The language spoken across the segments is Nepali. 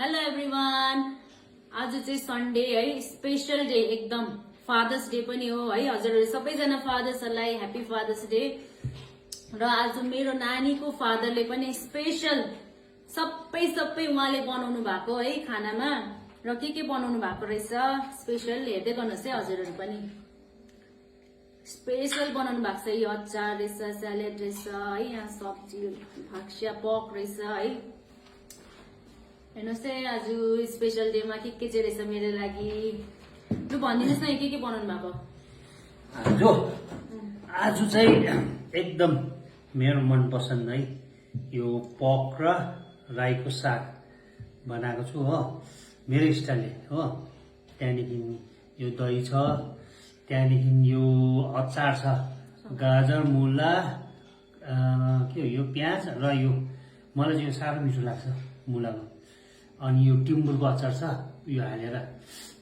Hello everyone. आज चाहिँ सन्डे है, स्पेशल डे, एकदम फादर्स डे पनि हो है। हजुरहरू सबैजना फादर्सहरूलाई ह्याप्पी फादर्स डे। र आज मेरो नानीको फादरले पनि स्पेशल सबै उहाँले बनाउनु भएको है खानामा। र के बनाउनु भएको रहेछ स्पेशल हेर्दै गर्नुहोस् है हजुरहरू पनि। स्पेशल बनाउनु भएको छ, यो अचार रहेछ, स्यालेड रहेछ है, यहाँ सब्जी फाक्सिया पक रहेछ है। हेर्नुहोस् है आज स्पेशल डेमा के चाहिँ रहेछ मेरो लागि। लु भनिदिनुहोस् न के बनाउनु भएको। आज चाहिँ एकदम मेरो मनपसन्द है, यो पक र राईको साग बनाएको छु हो, मेरो स्टाइलले हो। त्यहाँदेखि यो दही छ, त्यहाँदेखि यो अचार छ, गाजर मुला के हो यो प्याज र यो मलाई चाहिँ यो साह्रो मिठो लाग्छ मुलाको। अनि यो टिम्बुरको अचार छ, यो हालेर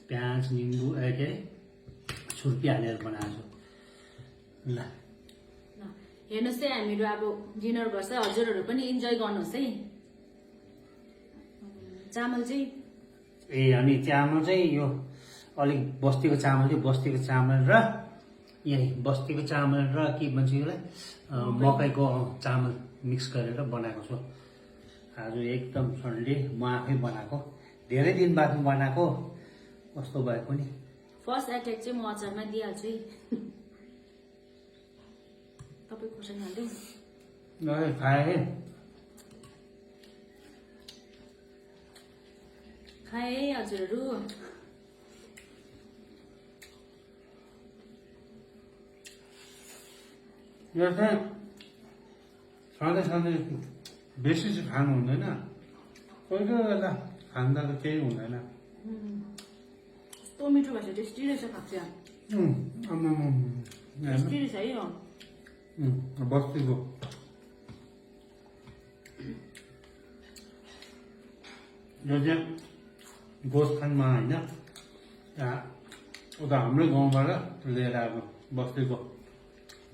प्याज निम्बु के अरे छुर्पी हालेर बनाएको छु। ल हेर्नुहोस् है हामीहरू अब डिनर गर्छ, हजुरहरू पनि इन्जोय गर्नुहोस् है। चामल चाहिँ अनि चामल चाहिँ यो अलिक बस्तीको चामल चाहिँ बस्तीको चामल र यही बस्तीको चामल र के भन्छ यसलाई मकैको चामल मिक्स गरेर बनाएको छु। आज एकदम सन्डे म आफै बनाएको, धेरै दिन बाद बनाएको, कस्तो भएको नि। फर्स्ट एट्याक चाहिँ म अचारमा दिइहाल्छु है। तपाईँ खोर्सानी हाल्दै खाए खाए हजुरहरू। यो चाहिँ सधैँ बेसी चाहिँ खानु हुँदैन, कोही कोही बेला खाँदा त केही हुँदैन। कस्तो मिठो भएछ, टेस्टी रहेछ फाक्सिया। टेस्टी रहेछ है यो बस्तीको। यो चाहिँ गोस्थानमा होइन, उता हाम्रै गाउँबाट लिएर आएको बस्तीको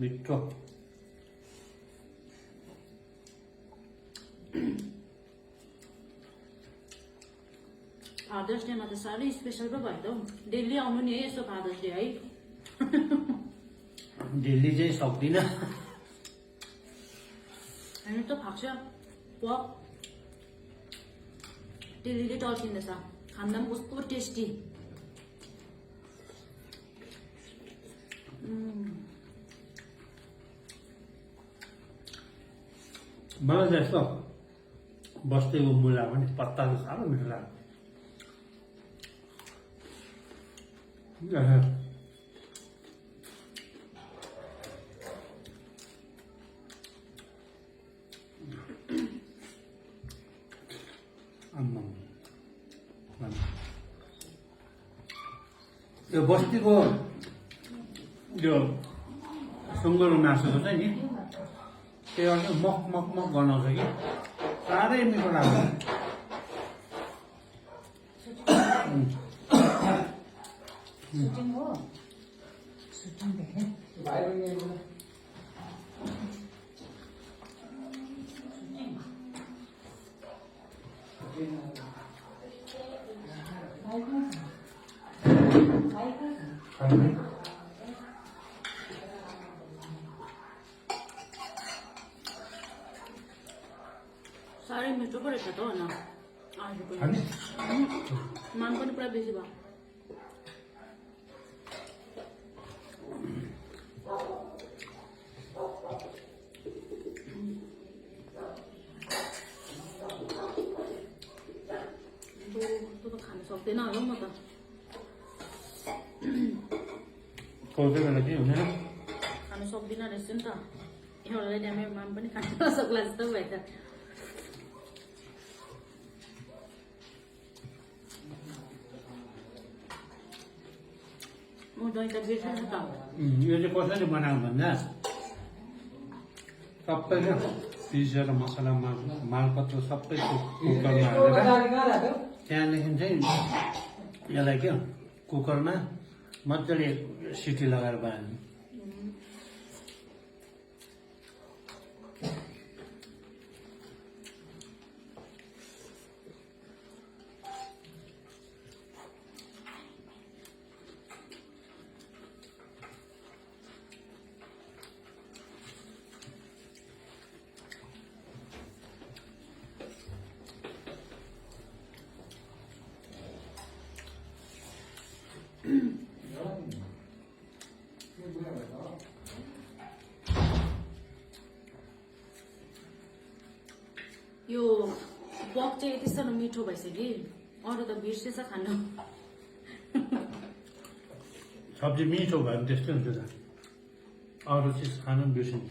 मिठो। फादर्स डेमा त साह्रै स्पेसल पो भयो त हौ। डेली आउनु नि है यसो फादर्स डे है। दिल्ली चाहिँ सक्दिनँ। हेर्नु त फाक्सिया पक डेलीले टल्किँदैछ, खाँदा पनि कस्तो टेस्टी। मलाई चाहिँ यस्तो बस्तीको मुला पनि पत्ताको साह्रो मिठो लाग्छ। यो बस्तीको यो सुँगुरको मासुको चाहिँ नि त्यो मक मक मक गनाउँछ कि साह्रै मिठो लाग्छ। साह्रै मिठो पो रहेछ त हो न। मान पनि पुरा बेसी भयो। खानु सक्दैन होला म त। कोही कोही बेला के हुँदैन, खानु सक्दिनँ रहेछ नि त। एउटालाई त्यहाँ मेरो माम पनि खानु नसक्ला जस्तो भएछ। म दही त बिर्सिन्छु त। यो चाहिँ कसरी बनाएको भन्दा सबैले पिसेर मसला मालपत्र सबै कुकरमा हालेर त्यहाँदेखि चाहिँ यसलाई के कुकरमा मजाले सिटी लगाएर बनायो। यो बक चाहिँ यति साह्रो मिठो भइसक्यो कि अरू त बिर्सेछ खानु। सब्जी मिठो भयो भने त्यस्तै हुन्छ त, अरू चिज खानु पनि बिर्सिन्छ।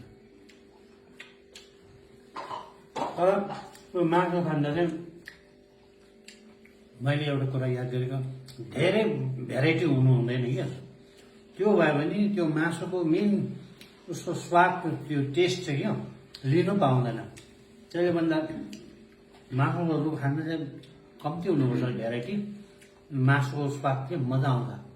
तर यो मासु खाँदा चाहिँ मैले एउटा कुरा याद गरेको, धेरै भेराइटी हुनु हुँदैन क्या। त्यो भयो भने त्यो मासुको मेन उसको स्वाद, त्यो टेस्ट चाहिँ क्या लिनु पाउँदैन। त्यसले भन्दा मासुहरू खाँदा चाहिँ कम्ती हुनुपर्छ भेराइटी, मासुको स्वाद चाहिँ मजा आउँछ।